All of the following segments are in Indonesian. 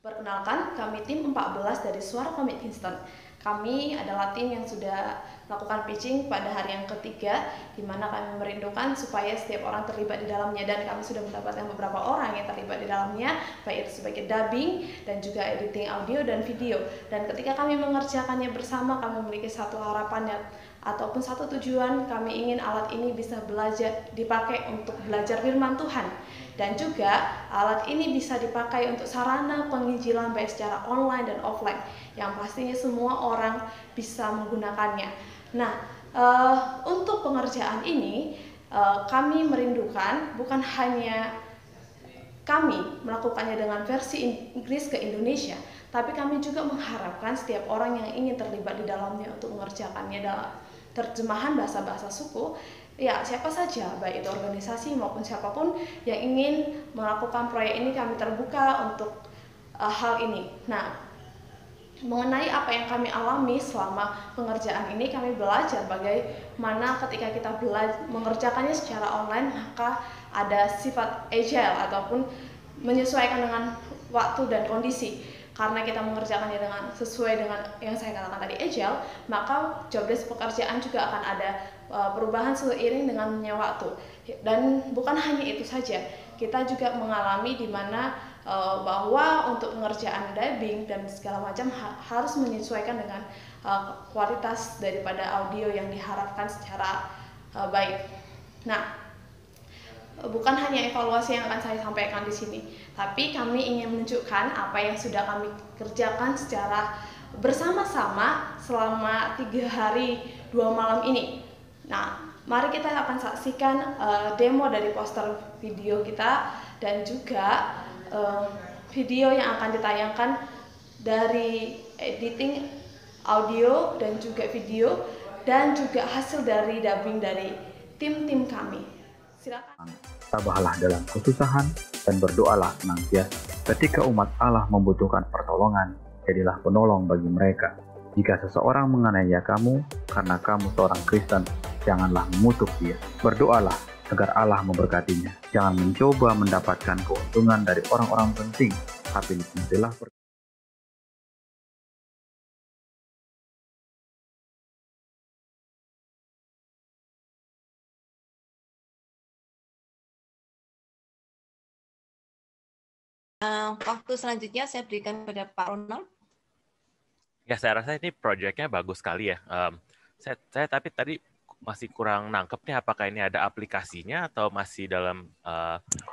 Perkenalkan, kami tim 14 dari Suara Komik Kingston. Kami adalah tim yang sudah melakukan pitching pada hari yang ketiga, di mana kami merindukan supaya setiap orang terlibat di dalamnya, dan kami sudah mendapatkan beberapa orang yang terlibat di dalamnya, baik itu sebagai dubbing dan juga editing audio dan video. Dan ketika kami mengerjakannya bersama, kami memiliki satu harapan ataupun satu tujuan. Kami ingin alat ini bisa dipakai untuk belajar firman Tuhan, dan juga alat ini bisa dipakai untuk sarana penginjilan baik secara online dan offline, yang pastinya semua orang bisa menggunakannya. Nah, untuk pengerjaan ini kami merindukan bukan hanya kami melakukannya dengan versi Inggris ke Indonesia, tapi kami juga mengharapkan setiap orang yang ingin terlibat di dalamnya untuk mengerjakannya dalam terjemahan bahasa-bahasa suku, ya siapa saja, baik itu organisasi maupun siapapun yang ingin melakukan proyek ini, kami terbuka untuk hal ini. Nah, mengenai apa yang kami alami selama pengerjaan ini, kami belajar bagaimana ketika kita mengerjakannya secara online, maka ada sifat agile ataupun menyesuaikan dengan waktu dan kondisi. Karena kita mengerjakannya sesuai dengan yang saya katakan tadi, agile, maka jobdesk pekerjaan juga akan ada perubahan seiring dengannya waktu. Dan bukan hanya itu saja, kita juga mengalami di mana bahwa untuk pengerjaan dubbing dan segala macam harus menyesuaikan dengan kualitas daripada audio yang diharapkan secara baik. Nah, bukan hanya evaluasi yang akan saya sampaikan di sini, tapi kami ingin menunjukkan apa yang sudah kami kerjakan secara bersama-sama selama 3 hari 2 malam ini. Nah, mari kita akan saksikan demo dari poster video kita dan juga video yang akan ditayangkan dari editing audio dan juga video, dan juga hasil dari dubbing dari tim-tim kami. Silakan. Tabahlah dalam kesusahan dan berdoalah senantiasa. Ketika umat Allah membutuhkan pertolongan, jadilah penolong bagi mereka. Jika seseorang menganiaya kamu karena kamu seorang Kristen, janganlah mengutuk dia. Berdoalah agar Allah memberkatinya. Jangan mencoba mendapatkan keuntungan dari orang-orang penting, tapi nikmatilah waktu selanjutnya saya berikan kepada Pak Ronald. Ya, saya rasa ini proyeknya bagus sekali ya. Saya tapi tadi masih kurang nangkep nih, apakah ini ada aplikasinya atau masih dalam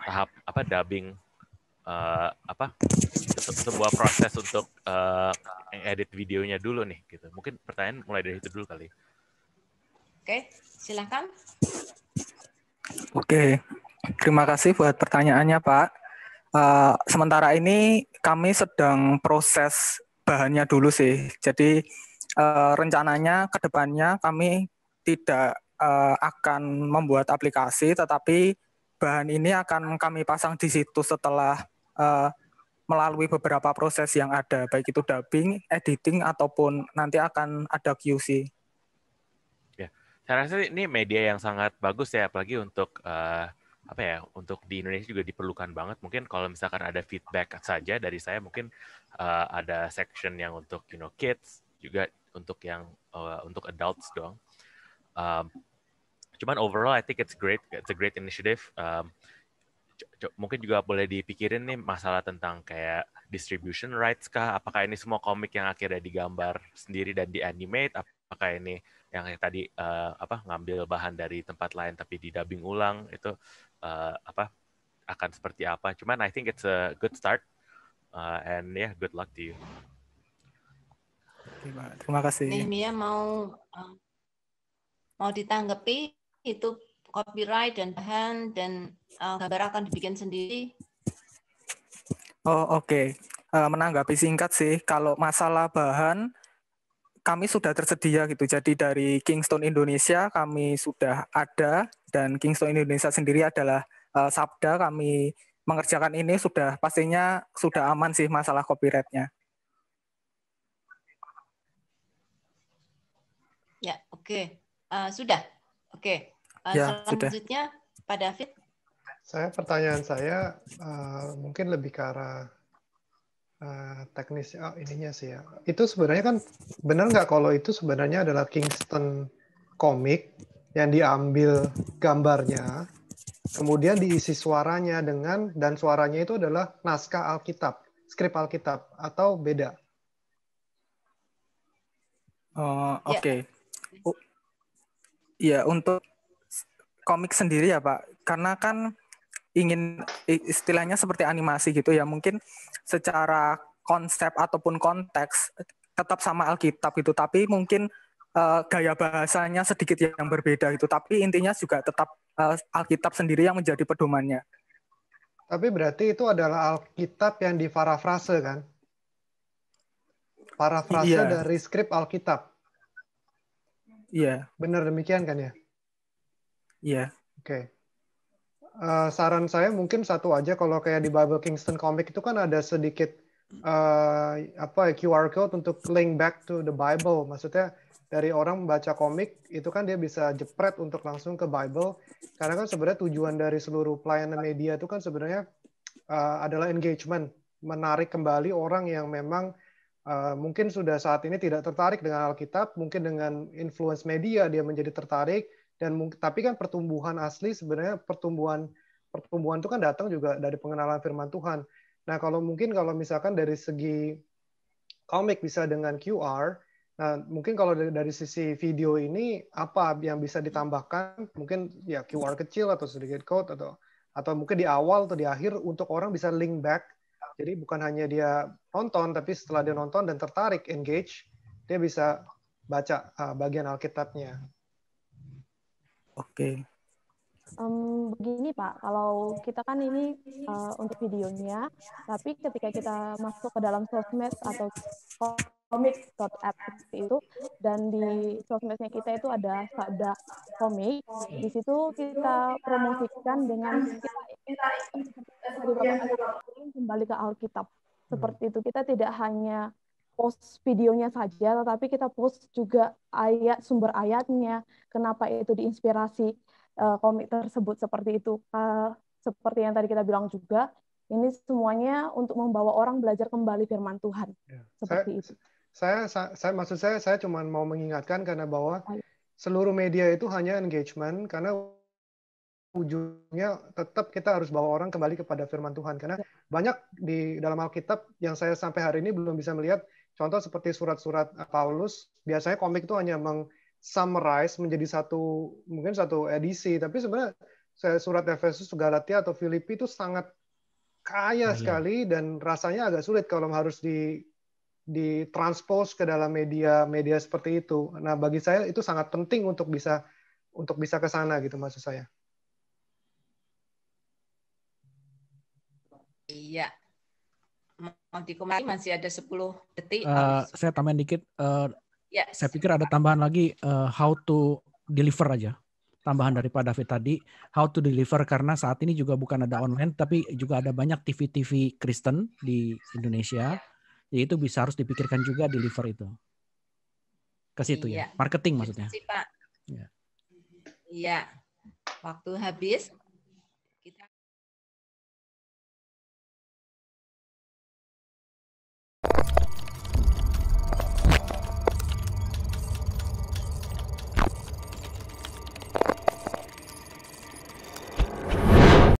tahap dubbing, sebuah proses untuk edit videonya dulu nih gitu. Mungkin pertanyaan mulai dari itu dulu kali. Oke, silakan. Oke, terima kasih buat pertanyaannya, Pak. Sementara ini kami sedang proses bahannya dulu sih. Jadi rencananya ke depannya kami tidak akan membuat aplikasi, tetapi bahan ini akan kami pasang di situ setelah melalui beberapa proses yang ada, baik itu dubbing, editing, ataupun nanti akan ada QC. Ya, saya rasa ini media yang sangat bagus ya, apalagi untuk untuk di Indonesia juga diperlukan banget. Mungkin kalau misalkan ada feedback saja dari saya, mungkin ada section yang untuk kids, juga untuk yang untuk adults doang. Cuman overall I think it's a great initiative. Mungkin juga boleh dipikirin nih masalah tentang kayak distribution rights kah? Apakah ini semua komik yang akhirnya digambar sendiri dan di-animate? Apakah ini yang tadi ngambil bahan dari tempat lain tapi di-dubbing ulang? Itu akan seperti apa? Cuman I think it's a good start, and yeah, good luck to you. Terima kasih. Nehemia mau ditanggapi itu copyright dan bahan dan gambar akan dibikin sendiri. Oh, oke. Menanggapi singkat sih, kalau masalah bahan kami sudah tersedia gitu. Jadi dari Kingston Indonesia kami sudah ada, dan Kingston Indonesia sendiri adalah Sabda. Kami mengerjakan ini pastinya sudah aman sih masalah copyright-nya. Ya, oke. Sudah. Oke. Selanjutnya Pak David. Pertanyaan saya mungkin lebih ke arah teknis ininya sih ya. Itu sebenarnya kan benar nggak kalau itu sebenarnya adalah Kingston komik yang diambil gambarnya, kemudian diisi suaranya dan suaranya itu adalah naskah Alkitab, skrip Alkitab, atau beda? Oke. Ya, untuk komik sendiri ya Pak, karena kan ingin istilahnya seperti animasi gitu ya, mungkin secara konsep ataupun konteks tetap sama Alkitab gitu, tapi mungkin gaya bahasanya sedikit yang berbeda gitu, tapi intinya juga tetap Alkitab sendiri yang menjadi pedomannya. Tapi berarti itu adalah Alkitab yang diparafrase kan? Parafrase dari skrip Alkitab. Iya. Benar demikian kan ya? Iya. Oke. Saran saya mungkin satu aja, kalau kayak di Bible Kingston Comic itu kan ada sedikit QR code untuk link back to the Bible. Maksudnya dari orang membaca komik itu kan dia bisa jepret untuk langsung ke Bible. Karena kan sebenarnya tujuan dari seluruh pelayanan media itu kan sebenarnya adalah engagement, menarik kembali orang yang memang mungkin sudah saat ini tidak tertarik dengan Alkitab, mungkin dengan influence media dia menjadi tertarik. Tapi kan pertumbuhan asli sebenarnya pertumbuhan itu kan datang juga dari pengenalan firman Tuhan. Nah, kalau misalkan dari segi komik bisa dengan QR, nah mungkin kalau dari sisi video ini apa yang bisa ditambahkan? Mungkin ya QR kecil atau sedikit code atau mungkin di awal atau di akhir untuk orang bisa link back. Jadi bukan hanya dia nonton, tapi setelah dia nonton dan tertarik, engage, dia bisa baca bagian Alkitabnya. Oke. Begini Pak, kalau kita kan ini untuk videonya, tapi ketika kita masuk ke dalam sosmed atau komik.app seperti itu, dan di sosmednya kita itu ada sabda komik, di situ kita promosikan dengan kita dari Bapak kembali ke Alkitab. Seperti itu, kita tidak hanya post videonya saja, tetapi kita post juga sumber ayatnya, kenapa itu diinspirasi komik tersebut seperti itu. Seperti yang tadi kita bilang juga, ini semuanya untuk membawa orang belajar kembali firman Tuhan. Ya. Seperti itu. Maksud saya cuma mau mengingatkan karena bahwa seluruh media itu hanya engagement, karena ujungnya tetap kita harus bawa orang kembali kepada firman Tuhan. Karena banyak di dalam Alkitab yang saya sampai hari ini belum bisa melihat. Contoh seperti surat-surat Paulus, biasanya komik itu hanya summarize menjadi mungkin satu edisi, tapi sebenarnya surat Efesus, Galatia atau Filipi itu sangat kaya sekali dan rasanya agak sulit kalau harus ditranspose ke dalam media seperti itu. Nah, bagi saya itu sangat penting untuk bisa ke sana gitu maksud saya. Iya. Mau dikomari masih ada 10 detik. Saya tambahin dikit. Ya. Saya pikir ada tambahan lagi how to deliver aja. Tambahan daripada David tadi, how to deliver, karena saat ini juga bukan ada online, tapi juga ada banyak TV-TV Kristen di Indonesia. Jadi itu bisa harus dipikirkan juga deliver itu. Ke situ ya. Marketing maksudnya. Iya. Waktu habis.